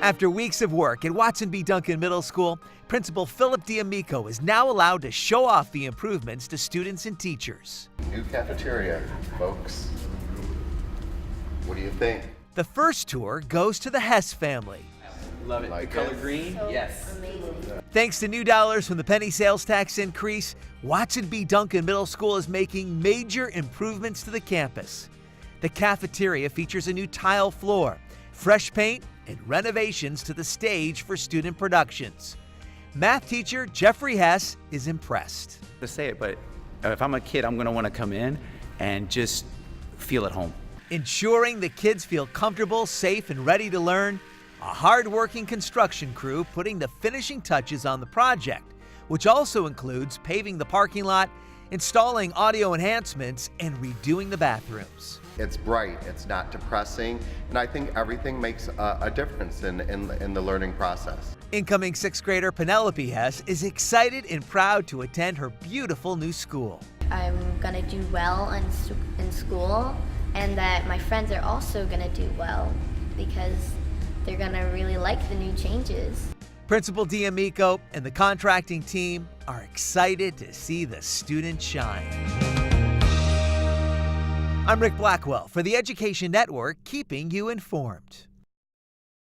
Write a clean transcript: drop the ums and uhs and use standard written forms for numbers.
After weeks of work at Watson B. Duncan Middle School, Principal Philip D'Amico is now allowed to show off the improvements to students and teachers. New cafeteria, folks. What do you think? The first tour goes to the Hesse family. Love it. Like the color it? green, So yes. amazing. Thanks to new dollars from the penny sales tax increase, Watson B. Duncan Middle School is making major improvements to the campus. The cafeteria features a new tile floor, fresh paint, and renovations to the stage for student productions. Math teacher Jeffrey Hess is impressed. To say it, but if I'm a kid, I'm going to want to come in and just feel at home. Ensuring the kids feel comfortable, safe, and ready to learn, a hard-working construction crew putting the finishing touches on the project, which also includes paving the parking lot, installing audio enhancements, and redoing the bathrooms. It's bright, it's not depressing, and I think everything makes a difference in the learning process. Incoming sixth grader Penelope Hess is excited and proud to attend her beautiful new school. I'm gonna do well in school, and that my friends are also gonna do well because they're gonna really like the new changes. Principal D'Amico and the contracting team are excited to see the students shine. I'm Rick Blackwell for the Education Network, keeping you informed.